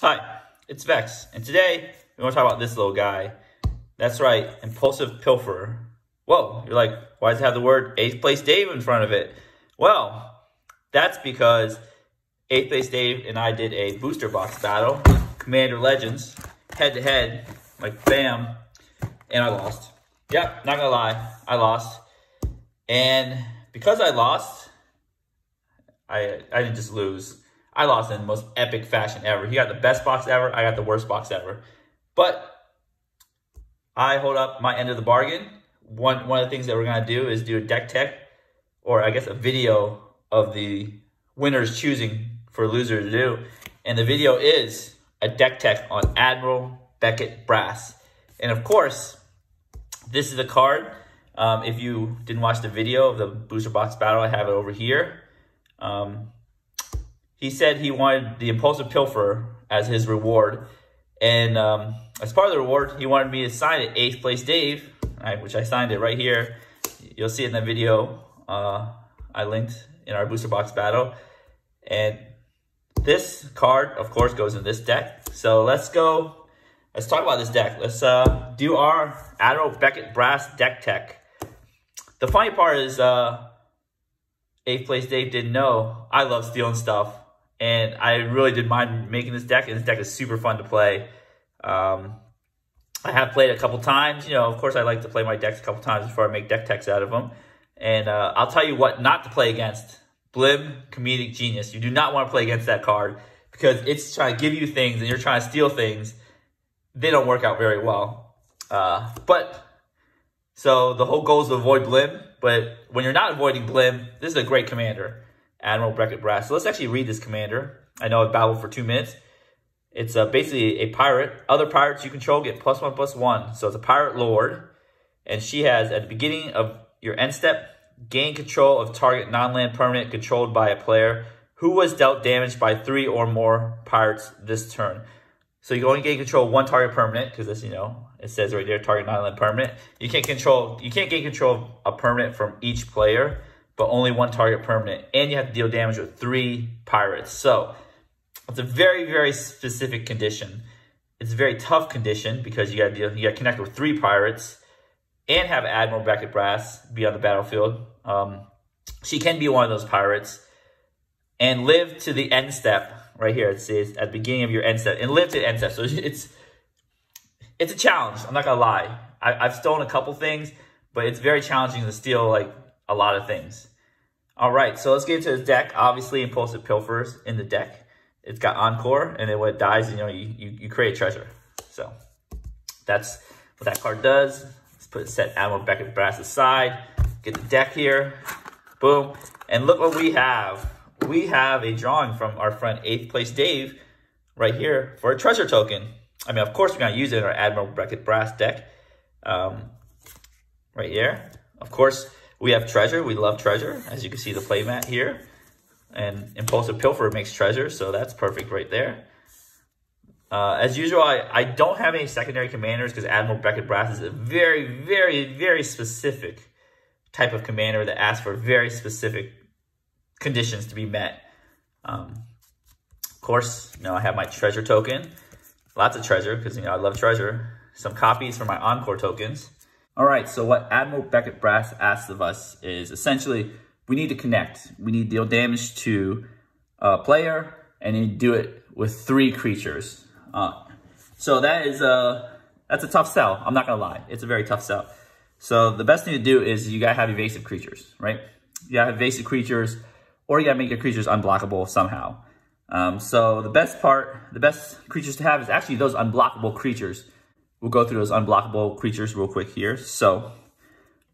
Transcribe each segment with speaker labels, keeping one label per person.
Speaker 1: Hi, it's Vex, and today we want to talk about this little guy. That's right, Impulsive Pilferer. Whoa, you're like, why does it have the word 8th place Dave in front of it? Well, that's because 8th place Dave and I did a booster box battle, Commander Legends, head to head, like bam, and I lost. Yep, not gonna lie, I lost. And because I lost, I didn't just lose. I lost in the most epic fashion ever. He got the best box ever. I got the worst box ever. But I hold up my end of the bargain. One of the things that we're going to do is do a deck tech, or I guess a video of the winners choosing for a loser to do. And the video is a deck tech on Admiral Beckett Brass. And of course, this is a card. If you didn't watch the video of the booster box battle, I have it over here. He said he wanted the Impulsive Pilferer as his reward. And as part of the reward, he wanted me to sign it 8th place Dave, right, which I signed it right here. You'll see it in the video I linked in our booster box battle. And this card, of course, goes in this deck. So let's talk about this deck. Let's do our Admiral Beckett Brass deck tech. The funny part is 8th place Dave didn't know I love stealing stuff. And I really did mind making this deck, and this deck is super fun to play. I have played it a couple times. You know, of course, I like to play my decks a couple times before I make deck techs out of them. And I'll tell you what not to play against. Blim, Comedic Genius. You do not want to play against that card because it's trying to give you things and you're trying to steal things. They don't work out very well. So the whole goal is to avoid Blim. But when you're not avoiding Blim, this is a great commander. Admiral Beckett Brass. So let's actually read this commander. I know I've babbled for 2 minutes. It's basically a pirate. Other pirates you control get +1/+1. So it's a pirate lord. And she has, at the beginning of your end step, gain control of target non-land permanent controlled by a player who was dealt damage by 3 or more pirates this turn. So you can only gain control of 1 target permanent, because this, you know, it says right there, target non-land permanent. You can't gain control of a permanent from each player, but only 1 target permanent, and you have to deal damage with 3 pirates. So it's a very, very specific condition. It's a very tough condition because you got to connect with 3 pirates and have Admiral Beckett Brass be on the battlefield. She can be one of those pirates and live to the end step right here. It says at the beginning of your end step and live to the end step. So it's a challenge. I'm not gonna lie. I've stolen a couple things, but it's very challenging to steal like a lot of things. All right, so let's get into this deck. Obviously, Impulsive Pilferers in the deck. It's got Encore, and then when it dies, you know, you create treasure. So that's what that card does. Let's set Admiral Beckett Brass aside. Get the deck here. Boom. And look what we have. We have a drawing from our friend 8th place Dave right here for a treasure token. I mean, of course, we're going to use it in our Admiral Beckett Brass deck. Right here. Of course, we have treasure. We love treasure. As you can see, the playmat here. And Impulsive Pilferer makes treasure, so that's perfect right there. As usual, I don't have any secondary commanders because Admiral Beckett Brass is a very, very, very specific type of commander that asks for very specific conditions to be met. Of course, you know, I have my treasure token. Lots of treasure because, you know, I love treasure. Some copies for my Encore tokens. All right, so what Admiral Beckett Brass asks of us is essentially we need to connect. We need to deal damage to a player and you do it with 3 creatures. So that's a tough sell. I'm not gonna lie, it's a very tough sell. So the best thing to do is you gotta have evasive creatures, right? You gotta have evasive creatures, or you gotta make your creatures unblockable somehow. So the best creatures to have is actually those unblockable creatures. We'll go through those unblockable creatures real quick here. So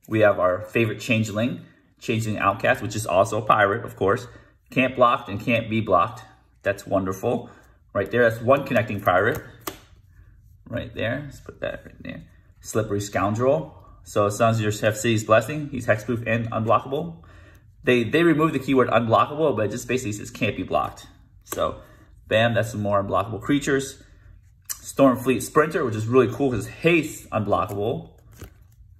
Speaker 1: we have our favorite Changeling Outcast, which is also a pirate, of course. Can't block and can't be blocked. That's wonderful. Right there, that's 1 connecting pirate. Right there, let's put that right there. Slippery Scoundrel. So as long as you have City's Blessing, he's hexproof and unblockable. They removed the keyword unblockable, but it just basically says can't be blocked. So bam, that's some more unblockable creatures. Stormfleet Sprinter, which is really cool because haste unblockable.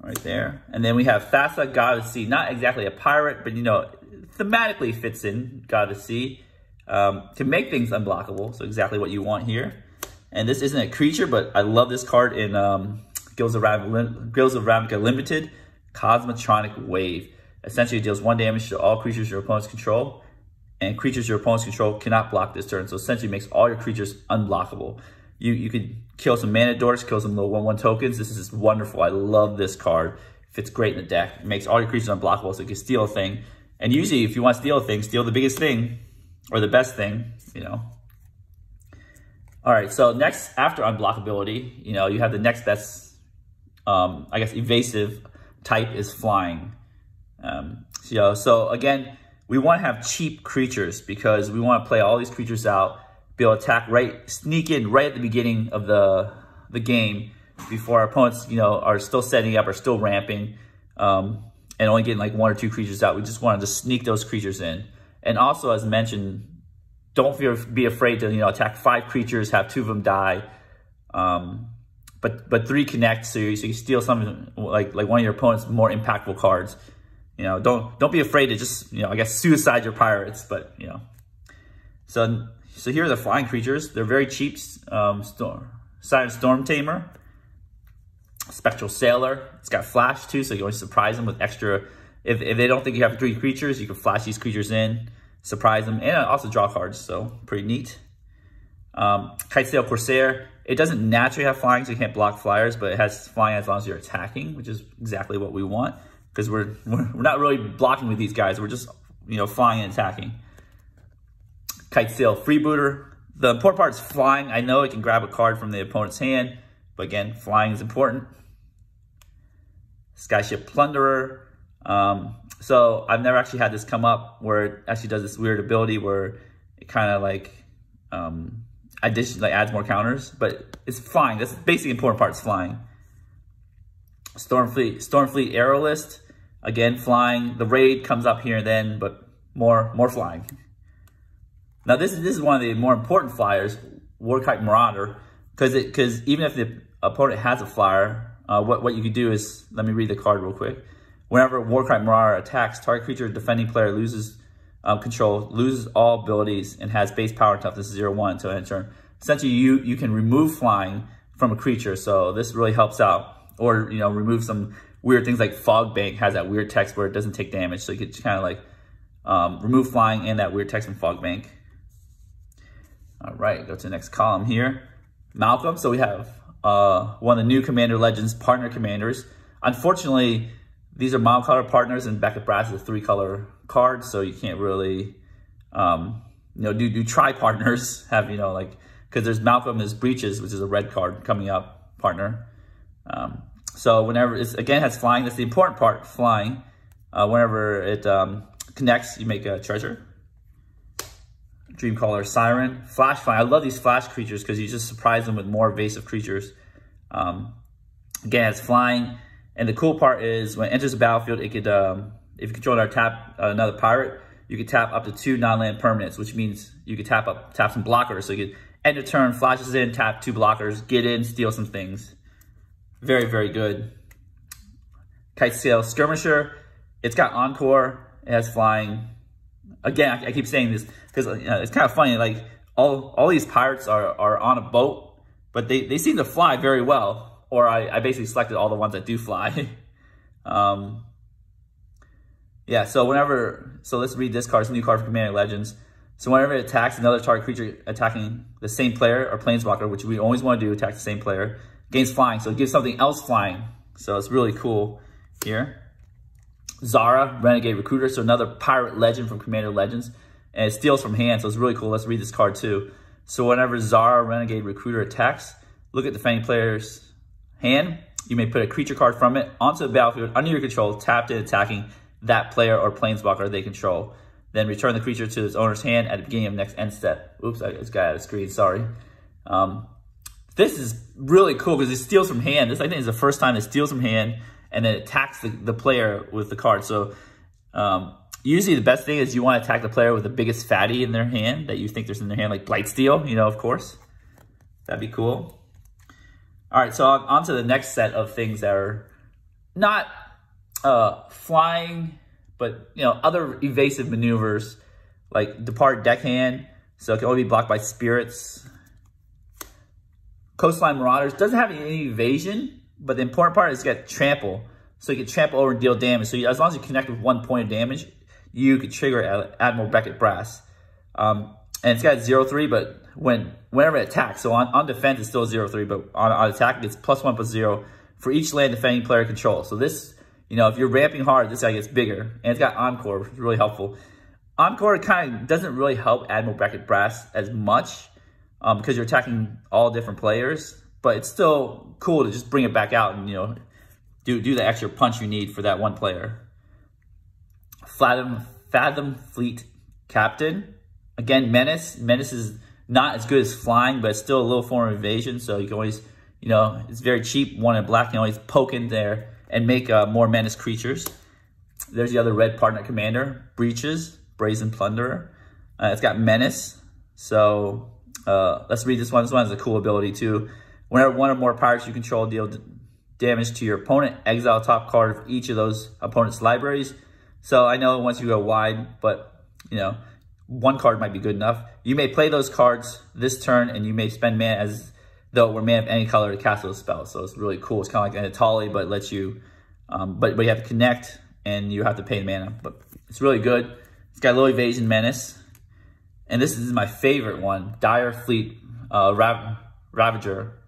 Speaker 1: Right there. And then we have Thassa, God of the Sea. Not exactly a pirate, but you know, thematically fits in God of the Sea. to make things unblockable. So exactly what you want here. And this isn't a creature, but I love this card in Guilds of Ravnica Limited, Cosmotronic Wave. Essentially, it deals 1 damage to all creatures your opponents control, and creatures your opponents control cannot block this turn. So essentially, it makes all your creatures unblockable. You could kill some mana dorks, kill some little 1/1 tokens. This is just wonderful. I love this card. Fits great in the deck. It makes all your creatures unblockable, so you can steal a thing. And usually, if you want to steal a thing, steal the biggest thing or the best thing, you know. All right, so next, after unblockability, you know, you have the next best, I guess, evasive type is flying. So again, we want to have cheap creatures because we want to play all these creatures out, be able to attack sneak in right at the beginning of the game before our opponents, you know, are still setting up, are still ramping, and only getting like 1 or 2 creatures out. We just want to just sneak those creatures in. And also, as mentioned, don't be afraid to, you know, attack 5 creatures, have 2 of them die, but 3 connect, so you steal some like one of your opponent's more impactful cards. You know, don't be afraid to just, you know, I guess suicide your pirates, but you know. So here are the flying creatures. They're very cheap. Siren Storm Tamer, Spectral Sailor. It's got flash too, so you always surprise them with extra. If they don't think you have 3 creatures, you can flash these creatures in, surprise them, and also draw cards, so pretty neat. Kitesail Corsair. It doesn't naturally have flying, so you can't block flyers, but it has flying as long as you're attacking, which is exactly what we want, because we're not really blocking with these guys. We're just, you know, flying and attacking. Kitesail Freebooter. The important part is flying. I know it can grab a card from the opponent's hand, but again, flying is important. Skyship Plunderer. So I've never actually had this come up where it actually does this weird ability where it kind of like adds more counters, but it's flying. That's the basic important part is flying. Stormfleet Aerolist, again flying. The raid comes up here and then, but more flying. Now this is one of the more important flyers, Warkite Marauder, because even if the opponent has a flyer, what you could do is, let me read the card real quick. Whenever Warkite Marauder attacks, target creature defending player loses control, loses all abilities, and has base power and toughness 0/1 until end turn. Essentially, you can remove flying from a creature, so this really helps out. Or, you know, remove some weird things like Fog Bank has that weird text where it doesn't take damage, so you could kind of like remove flying and that weird text from Fog Bank. All right, go to the next column here. Malcolm, so we have one of the new Commander Legends partner commanders. Unfortunately, these are monocolor partners, and Beckett Brass is a 3-color card, so you can't really, you know, do tri-partners. Have, you know, like, because there's Malcolm is Breaches, which is a red card coming up, partner. So whenever it again has flying, that's the important part, flying. Whenever it connects, you make a treasure. Dreamcaller Siren, flash flying. I love these flash creatures because you just surprise them with more evasive creatures. Again, it's flying. And the cool part is when it enters the battlefield, it could, if you control or tap another pirate, you could tap up to 2 non-land permanents, which means you could tap some blockers. So you could end a turn, flashes in, tap 2 blockers, get in, steal some things. Very, very good. Kitesail Skirmisher, it's got Encore, it has flying. Again, I keep saying this because it's kind of funny. Like all these pirates are on a boat, but they seem to fly very well. Or I basically selected all the ones that do fly. Yeah, so let's read this card. It's a new card for Commander Legends. So whenever it attacks another target creature attacking the same player or planeswalker, which we always want to do, attack the same player, gains flying. So it gives something else flying. So it's really cool here. Zara, Renegade Recruiter, so another pirate legend from Commander Legends. And it steals from hand, so it's really cool. Let's read this card too. So whenever Zara, Renegade Recruiter attacks, look at the defending player's hand. You may put a creature card from it onto the battlefield under your control, tapped and attacking that player or planeswalker they control. Then return the creature to its owner's hand at the beginning of next end step. Oops, I just got out of the screen, sorry. This is really cool because it steals from hand. This, I think, is the first time it steals from hand and then attacks the player with the card. So usually the best thing is you want to attack the player with the biggest fatty in their hand that you think there's in their hand, like Blightsteel, you know, of course. That'd be cool. All right, so on to the next set of things that are not flying, but, you know, other evasive maneuvers like Depart Deckhand, So it can only be blocked by spirits. Coastline Marauders doesn't have any evasion, but the important part is to get trample. So you can trample over and deal damage. So as long as you connect with 1 point of damage, you could trigger Admiral Beckett Brass. And it's got 0/3, but whenever it attacks, so on defense it's still 0/3, but on attack it's +1/+0 for each land defending player control. So this, you know, if you're ramping hard, this guy gets bigger. And it's got Encore, which is really helpful. Encore kind of doesn't really help Admiral Beckett Brass as much because you're attacking all different players, but it's still cool to just bring it back out and, you know, do the extra punch you need for that one player. Fathom Fleet Captain. Again, Menace. Menace is not as good as flying, but it's still a little form of evasion, so you can always, you know, it's very cheap. 1 in black, you can always poke in there and make more Menace creatures. There's the other red partner commander, Breaches, Brazen Plunderer. It's got Menace, so let's read this one. This one has a cool ability too. Whenever 1 or more pirates you control deal damage to your opponent, exile top card of each of those opponent's libraries. So I know once you go wide, but you know, 1 card might be good enough. You may play those cards this turn, and you may spend mana as though it were mana of any color to cast those spells. So it's really cool. It's kind of like an Atali, but it lets you, but you have to connect and you have to pay mana. But it's really good. It's got a little evasion Menace, and this is my favorite one, Dire Fleet Ravager.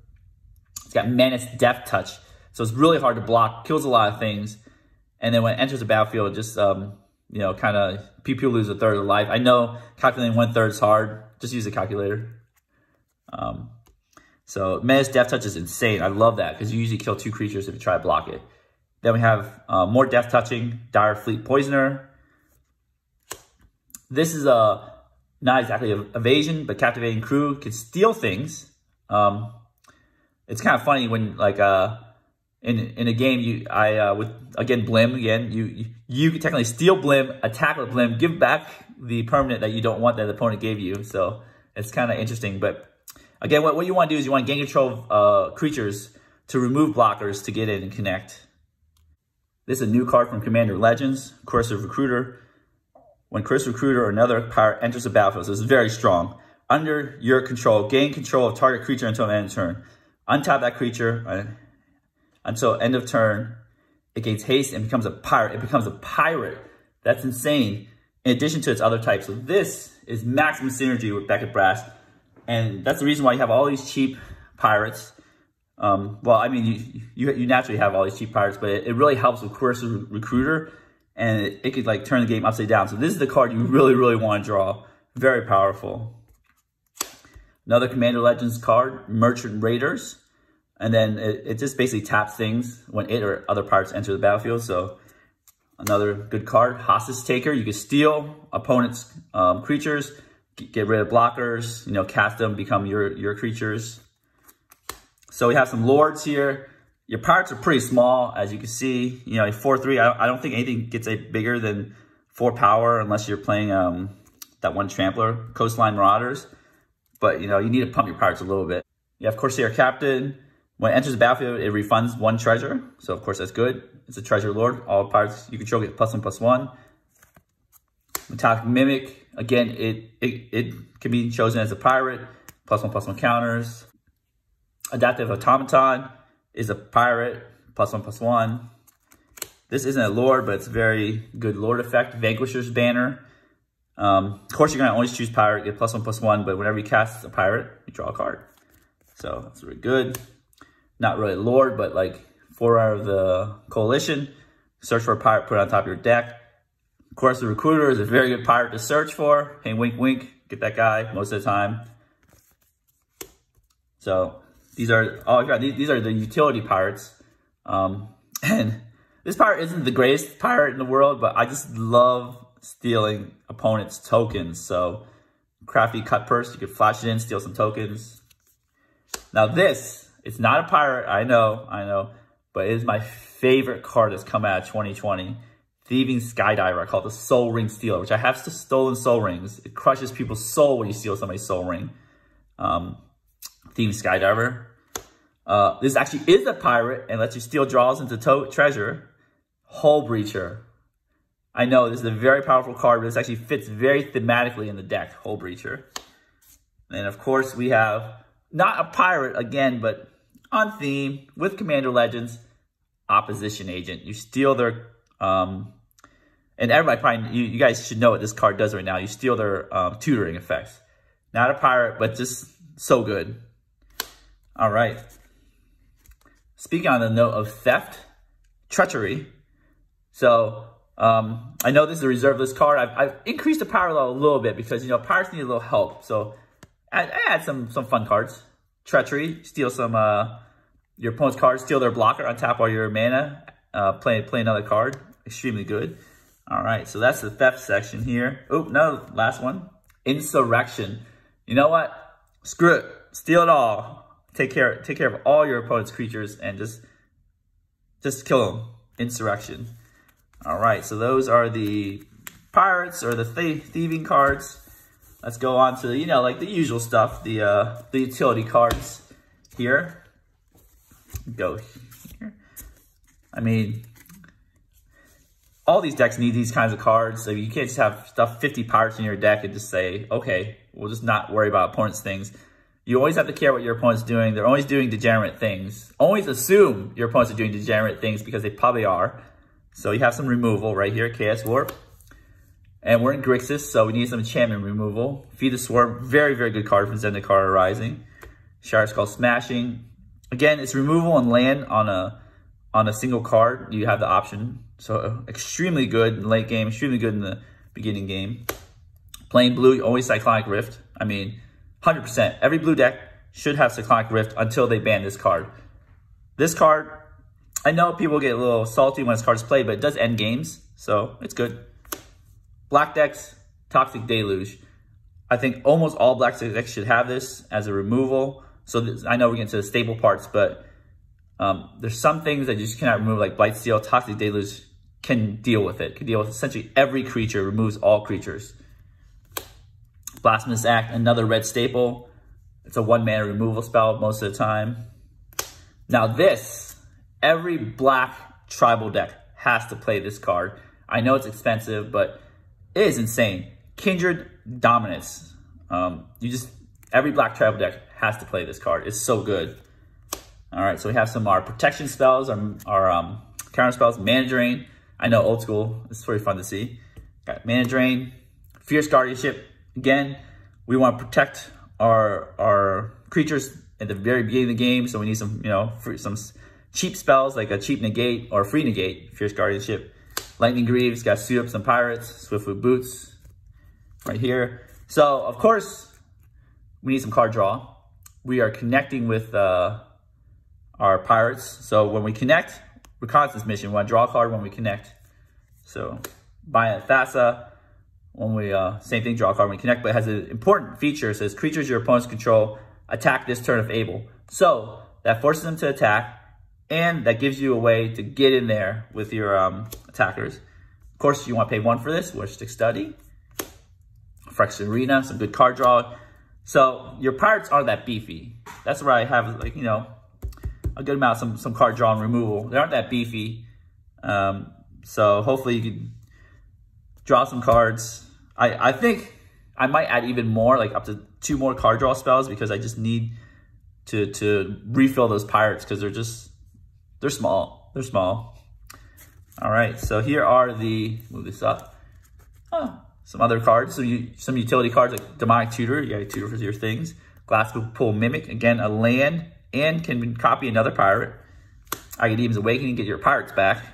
Speaker 1: It's got Menace Death Touch, so it's really hard to block, kills a lot of things, and then when it enters the battlefield, it just you know, kind of people lose 1/3 of their life. I know calculating 1/3 is hard. Just use a calculator. So Menace Death Touch is insane. I love that because you usually kill 2 creatures if you try to block it. Then we have more Death Touching, Dire Fleet Poisoner. This is not exactly evasion, but Captivating Crew can steal things. It's kind of funny when like in a game with again Blim again you can technically steal Blim, attack with Blim, give back the permanent that you don't want that the opponent gave you. So it's kind of interesting. But again, what you want to do is you want to gain control of creatures to remove blockers to get in and connect. This is a new card from Commander Legends, Coercive Recruiter. When Coercive Recruiter or another pirate enters the battlefield, so it's very strong. Under your control, gain control of target creature until the end of turn. Untap that creature until end of turn. It gains haste and becomes a pirate. It becomes a pirate. That's insane. In addition to its other types. So this is maximum synergy with Beckett Brass. And that's the reason why you have all these cheap pirates. Well, I mean, you naturally have all these cheap pirates, but it really helps with Coercive Recruiter. And it could like turn the game upside down. So this is the card you really, really want to draw. Very powerful. Another Commander Legends card, Merchant Raiders. And then it just basically taps things when it or other pirates enter the battlefield. So another good card, Hostage Taker. You can steal opponents' creatures, get rid of blockers, you know, cast them, become your creatures. So we have some lords here. Your pirates are pretty small, as you can see. You know, 4/3. I don't think anything gets bigger than 4 power unless you're playing that one Trampler, Coastline Marauders. But you know, you need to pump your pirates a little bit. You have Corsair Captain. When it enters the battlefield, it refunds 1 treasure. So of course that's good. It's a treasure lord. All pirates you control get +1/+1. Metallic Mimic. Again, it can be chosen as a pirate. +1/+1 counters. Adaptive Automaton is a pirate. +1/+1. This isn't a lord, but it's a very good lord effect. Vanquisher's Banner. Of course, you're going to always choose pirate, get +1/+1, but whenever you cast a pirate, you draw a card. So that's really good. Not really a lord, but like 4 out of the coalition. Search for a pirate, put it on top of your deck. Of course, the Recruiter is a very good pirate to search for. Hey, wink, wink, get that guy most of the time. So these are these are the utility pirates. And this pirate isn't the greatest pirate in the world, but I just love stealing opponents' tokens. So Crafty Cut Purse, you could flash it in, steal some tokens. Now this, it's not a pirate, I know, but it is my favorite card that's come out of 2020. Thieving Skydiver. I call it the Soul Ring Stealer, which I have stolen soul rings. It crushes people's soul when you steal somebody's soul ring. Thieving Skydiver. This actually is a pirate and lets you steal draws into treasure. Hull Breacher. I know this is a very powerful card, but this actually fits very thematically in the deck. Hull Breacher. And of course, we have not a pirate again, but on theme with Commander Legends, Opposition Agent. You steal their, and everybody probably, you guys should know what this card does right now. You steal their tutoring effects. Not a pirate, but just so good. All right. Speaking on the note of theft, treachery. So, I know this is a reserve list card. I've increased the power level a little bit because, you know, pirates need a little help. So, I add some fun cards. Treachery, steal some, your opponent's cards, steal their blocker, untap all your mana, play another card. Extremely good. All right, so that's the theft section here. Oh, no, last one. Insurrection. You know what? Screw it. Steal it all. Take care of all your opponent's creatures and just kill them. Insurrection. All right, so those are the pirates or the thieving cards. Let's go on to, you know, like the usual stuff, the utility cards here. Go here. I mean, all these decks need these kinds of cards. So you can't just have stuff 50 pirates in your deck and just say, okay, we'll just not worry about opponents' things. You always have to care what your opponent's doing. They're always doing degenerate things. Always assume your opponents are doing degenerate things because they probably are. So you have some removal right here, Chaos Warp. And we're in Grixis, so we need some enchantment removal. Feed the Swarm, very, very good card from Zendikar Rising. Shire Skull Smashing. Again, it's removal and land on a single card. You have the option. So extremely good in late game, extremely good in the beginning game. Playing blue, always Cyclonic Rift. I mean, 100%. Every blue deck should have Cyclonic Rift until they ban this card. This card, I know people get a little salty when this card's played, but it does end games, so it's good. Black decks, Toxic Deluge. I think almost all black decks should have this as a removal. So this, I know we're getting to the staple parts, but there's some things that you just cannot remove, like Blightsteel. Toxic Deluge can deal with it. Can deal with essentially every creature, removes all creatures. Blasphemous Act, another red staple. It's a 1-mana removal spell most of the time. Now this, every black tribal deck has to play this card. I know it's expensive, but it is insane. Kindred Dominance. Every black tribal deck has to play this card. It's so good. All right, so we have some our protection spells, our counter spells, Mana Drain. I know, old school. It's pretty fun to see. Got Mana Drain, Fierce Guardianship. Again, we want to protect our creatures at the very beginning of the game, so we need some, you know, some cheap spells like a cheap negate or free negate. Fierce Guardianship. Lightning Greaves, got Suit Up Some Pirates, Swiftfoot Boots, right here. So, of course, we need some card draw. We are connecting with our pirates. So when we connect, Reconnaissance Mission, we want to draw a card when we connect. So, Biant Thassa, when we, same thing, draw a card when we connect, but it has an important feature. It says, creatures your opponents control attack this turn if able. So, that forces them to attack, and that gives you a way to get in there with your attackers. Of course, you want to pay 1 for this, Wistic Study. Phyrexian Arena, some good card draw. So your pirates aren't that beefy. That's where I have, like, you know, a good amount, some card draw and removal. They aren't that beefy. So hopefully you can draw some cards. I think I might add even more, like up to 2 more card draw spells, because I just need to refill those pirates, because they're small. They're small. All right, so here are move this up. Some other cards. So some utility cards like Demonic Tutor. You got a tutor for your things. Glasspool Mimic. Again, a land and can copy another pirate. Academ's Awakening. Get your pirates back.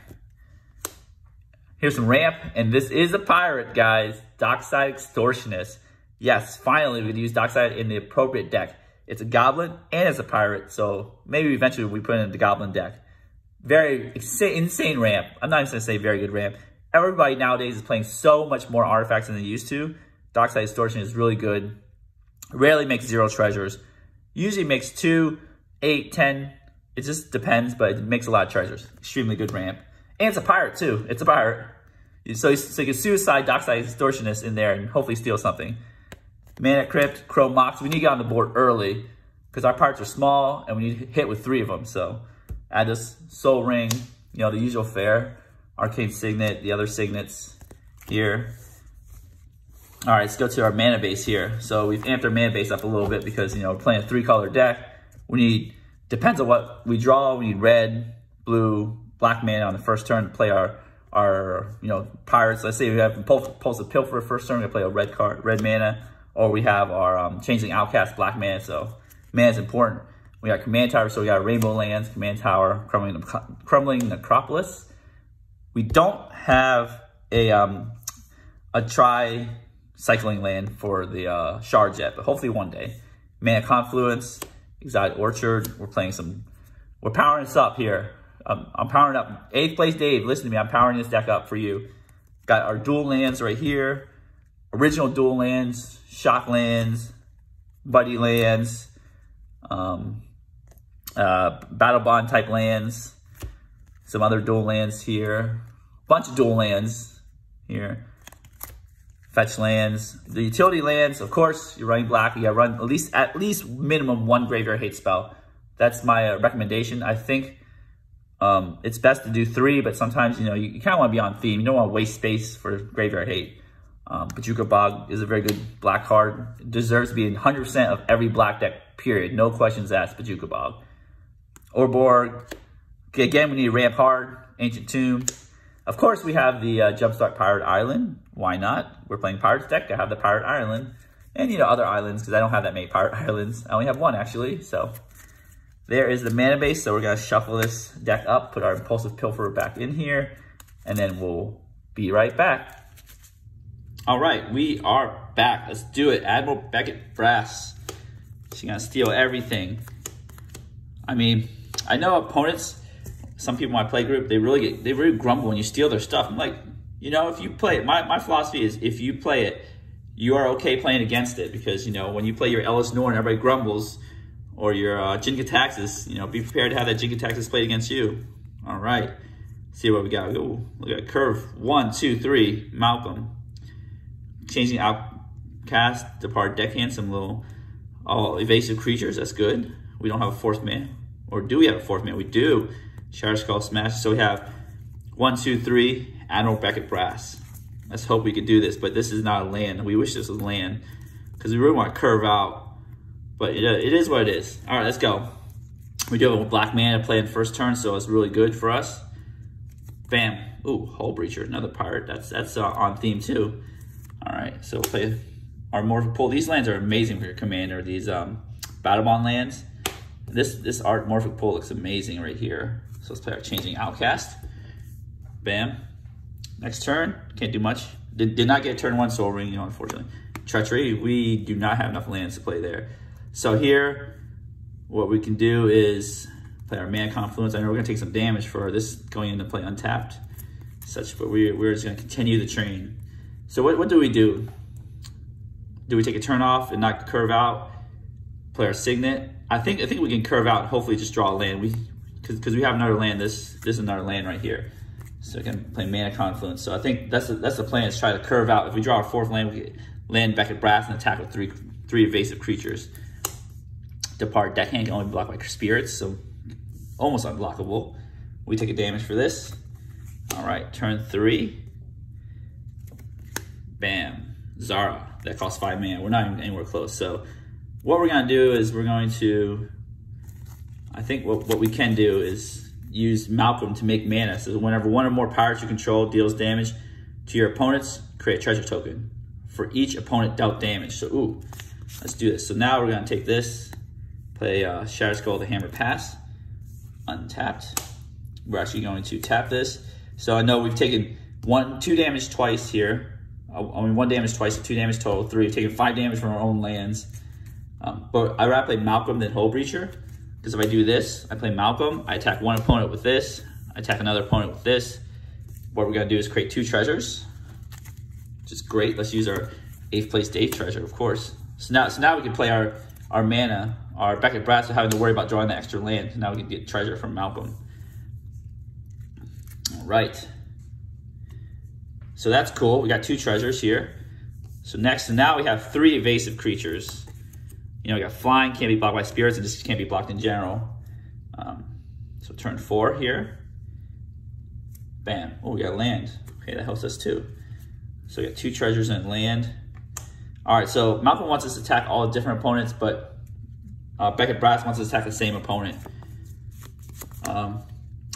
Speaker 1: Here's some ramp. And this is a pirate, guys. Dockside Extortionist. Yes, finally we can use Dockside in the appropriate deck. It's a goblin and it's a pirate. So maybe eventually we put it in the goblin deck. Very insane ramp. I'm not even going to say very good ramp. Everybody nowadays is playing so much more artifacts than they used to. Dockside Extortion is really good. Rarely makes 0 treasures. Usually makes 2, 8, 10. It just depends, but it makes a lot of treasures. Extremely good ramp. And it's a pirate too. It's a pirate. So you can suicide Dockside Extortionist in there and hopefully steal something. Mana Crypt, Crow Mox. We need to get on the board early because our pirates are small and we need to hit with 3 of them. So add this Soul Ring, you know, the usual fare. Arcane Signet, the other signets here. All right, let's go to our mana base here. So we've amped our mana base up a little bit because, you know, we're playing a 3-color deck. We need, depends on what we draw, we need red, blue, black mana on the first turn to play our you know, pirates. Let's say we have Impulsive Pilfer first turn, we play a red mana, or we have our Changeling Outcast black mana. So mana is important. We got Command Tower, so we got Rainbow Lands, Command Tower, Crumbling Necropolis. We don't have a tri-cycling land for the shards yet, but hopefully one day. Mana Confluence, Exotic Orchard. We're powering this up here. I'm powering up. 8th place Dave, listen to me. I'm powering this deck up for you. Got our dual lands right here. Original dual lands, shock lands, buddy lands, battle bond type lands, some other dual lands here. Bunch of dual lands here. Fetch lands. The utility lands, of course, you're running black. You gotta run at least minimum 1 Graveyard Hate spell. That's my recommendation. I think it's best to do 3, but sometimes, you know, you kind of want to be on theme. You don't want to waste space for Graveyard Hate. Bojuka Bog is a very good black card. It deserves to be in 100% of every black deck, period. No questions asked, Bojuka Bog. Orborg. Okay, again, we need to ramp hard. Ancient Tomb. Of course, we have the Jumpstart Pirate Island. Why not? We're playing Pirates deck. I have the Pirate Island. And, you know, other islands, because I don't have that many Pirate Islands. I only have 1, actually. So, there is the mana base. So, we're going to shuffle this deck up, put our Impulsive Pilfer back in here, and then we'll be right back. All right, we are back. Let's do it. Admiral Beckett Brass. She's going to steal everything. I mean, I know opponents, some people in my play group, they really grumble when you steal their stuff. I'm like, you know, if you play it, my philosophy is if you play it, you are okay playing against it, because, you know, when you play your Ellis Norn, everybody grumbles, or your Jin-Gitaxias, you know, be prepared to have that Jin-Gitaxias played against you. All right, see what we got. Ooh, look at curve 1, 2, 3, Malcolm. Changing Outcast, Depart Deckhand, some little evasive creatures. That's good. We don't have a 4th man. Or do we have a 4th man? We do. Shatter Skull Smash. So we have 1, 2, 3, Admiral Beckett Brass. Let's hope we could do this, but this is not a land. We wish this was land, because we really want to curve out. But it is what it is. All right, let's go. We do have a black mana to play in first turn, so it's really good for us. Bam. Ooh, Hull Breacher, another pirate. That's on theme too. All right, so play our Morphic Pool. These lands are amazing for your commander. These Battle Bond lands. This art Morphic Pool looks amazing right here. So let's play our Changing Outcast. Bam. Next turn, can't do much. Did not get turn 1 Soul Ring, you know, unfortunately. Treachery, we do not have enough lands to play there. So here, what we can do is play our Mana Confluence. I know we're gonna take some damage for this going into play untapped, but we're just gonna continue the train. So what do we do? Do we take a turn off and not curve out? Play our Signet. I think we can curve out and hopefully just draw a land. Because we have another land. This is another land right here. So we can play Mana Confluence. So I think that's the plan, is try to curve out. If we draw our 4th land, we can land Beckett Brass and attack with three evasive creatures. Depart Deckhand can only be blocked by spirits, so almost unblockable. We take a damage for this. All right, turn 3. Bam, Zara. That costs 5 mana. We're not even anywhere close. So what we're gonna do is we're going to, I think what we can do is use Malcolm to make mana. So whenever 1 or more pirates you control deals damage to your opponents, create a treasure token for each opponent dealt damage. So ooh, let's do this. So now we're gonna take this, play Shatter Skull, the Hammer Pass, untapped. We're actually going to tap this. So I know we've taken 2 damage twice here. I mean, 1 damage twice, so 2 damage total, 3. We've taken 5 damage from our own lands. But I'd rather play Malcolm than Hull Breacher, because if I do this, I play Malcolm, I attack 1 opponent with this, I attack another opponent with this. What we're gonna do is create 2 treasures, which is great. Let's use our 8th place Dave treasure, of course. So now we can play our mana, our Beckett Brass, without having to worry about drawing the extra land. Now we can get treasure from Malcolm. All right. So that's cool. We got 2 treasures here. So now we have 3 evasive creatures. You know, we got flying, can't be blocked by spirits, and just can't be blocked in general. So turn 4 here. Bam. Oh, we got land. Okay, that helps us too. So we got 2 treasures and land. All right, so Malcolm wants us to attack all different opponents, but Beckett Brass wants us to attack the same opponent.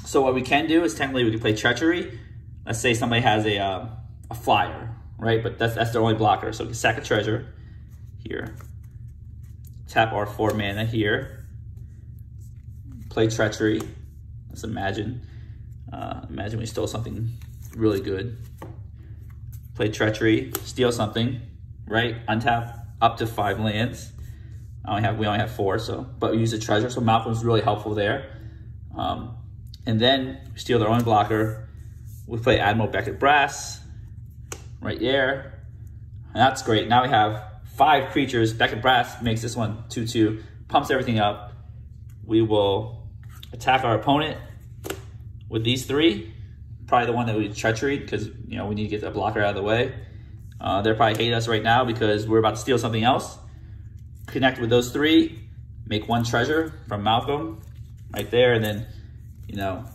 Speaker 1: So what we can do is technically we can play Treachery. Let's say somebody has a flyer, right? But that's their only blocker. So we can sack a treasure here. Tap our 4 mana here. Play Treachery. Let's imagine. Imagine we stole something really good. Play Treachery, steal something, right? Untap up to 5 lands. We only have 4, so but we use a treasure. So Malcolm's really helpful there. And then we steal their own blocker. We play Admiral Beckett Brass right there. And that's great. Now we have 5 creatures. Beckett Brass makes this one 2/2, pumps everything up. We will attack our opponent with these 3. Probably the one that we Treachery because we need to get that blocker out of the way. They're probably hate us right now because we're about to steal something else. Connect with those 3, make 1 treasure from Malcolm right there, and then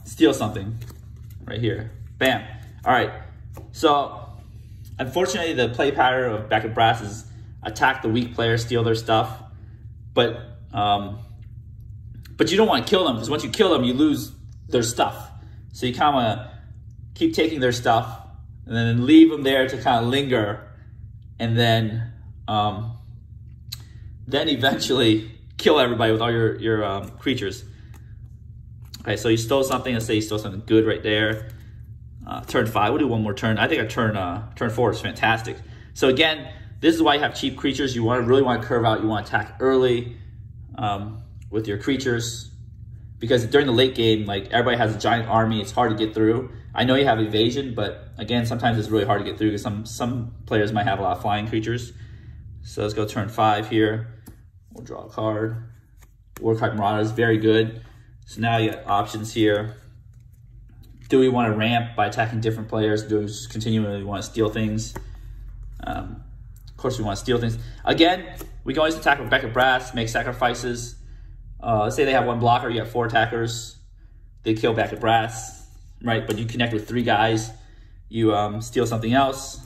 Speaker 1: steal something right here. Bam. All right. So unfortunately, the play pattern of Beckett Brass is attack the weak players, steal their stuff, but you don't want to kill them because once you kill them, you lose their stuff. So you kind of want to keep taking their stuff and then leave them there to kind of linger, and then eventually kill everybody with all your creatures. Okay, so you stole something. Let's say you stole something good right there. Turn 5, we'll do one more turn. I think our turn 4 is fantastic. So again, this is why you have cheap creatures. You really want to curve out. You want to attack early with your creatures, because during the late game, like everybody has a giant army. It's hard to get through. I know you have evasion, but again, sometimes it's really hard to get through because some players might have a lot of flying creatures. So let's go turn 5 here. We'll draw a card. Warcry Marauder is very good. So now you got options here. Do we want to ramp by attacking different players? Do we just continually want to steal things? Of course we want to steal things. Again, we can always attack with Beckett Brass, make sacrifices. Let's say they have 1 blocker, you have 4 attackers. They kill Beckett Brass, right? But you connect with 3 guys. You steal something else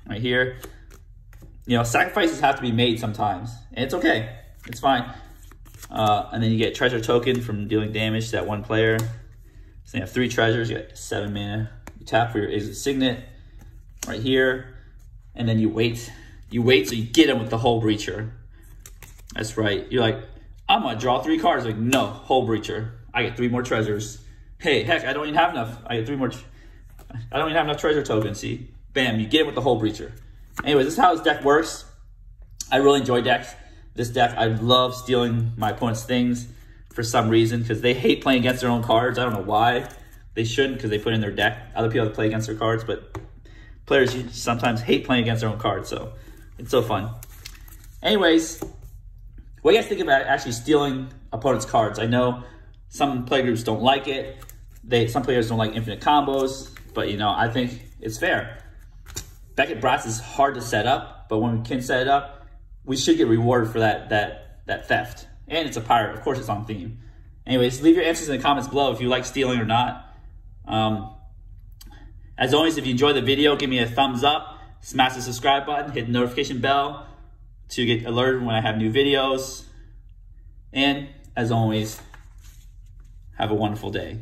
Speaker 1: right here. Sacrifices have to be made sometimes. And it's okay. It's fine. And then you get treasure token from dealing damage to that 1 player. So you have 3 treasures, you got 7 mana. You tap for your Exit Signet right here. And then you wait. You wait so you get him with the Hull Breacher. That's right. You're like, I'm gonna draw 3 cards. Like, no, Hull Breacher. I get 3 more treasures. Hey, heck, I don't even have enough. I get 3 more. I don't even have enough treasure tokens. See? Bam, you get him with the Hull Breacher. Anyways, this is how this deck works. I really enjoy decks. This deck, I love stealing my opponent's things for some reason because they hate playing against their own cards. I don't know why. They shouldn't because they put in their deck. Other people play against their cards, but players sometimes hate playing against their own cards, so it's so fun. Anyways, what do you guys think about actually stealing opponent's cards? I know some playgroups don't like it. Some players don't like infinite combos, but I think it's fair. Beckett Brass is hard to set up, but when we can set it up, we should get rewarded for that theft. And it's a pirate. Of course, it's on theme. Anyways, leave your answers in the comments below if you like stealing or not. As always, if you enjoyed the video, give me a thumbs up, smash the subscribe button, hit the notification bell to get alerted when I have new videos. And as always, have a wonderful day.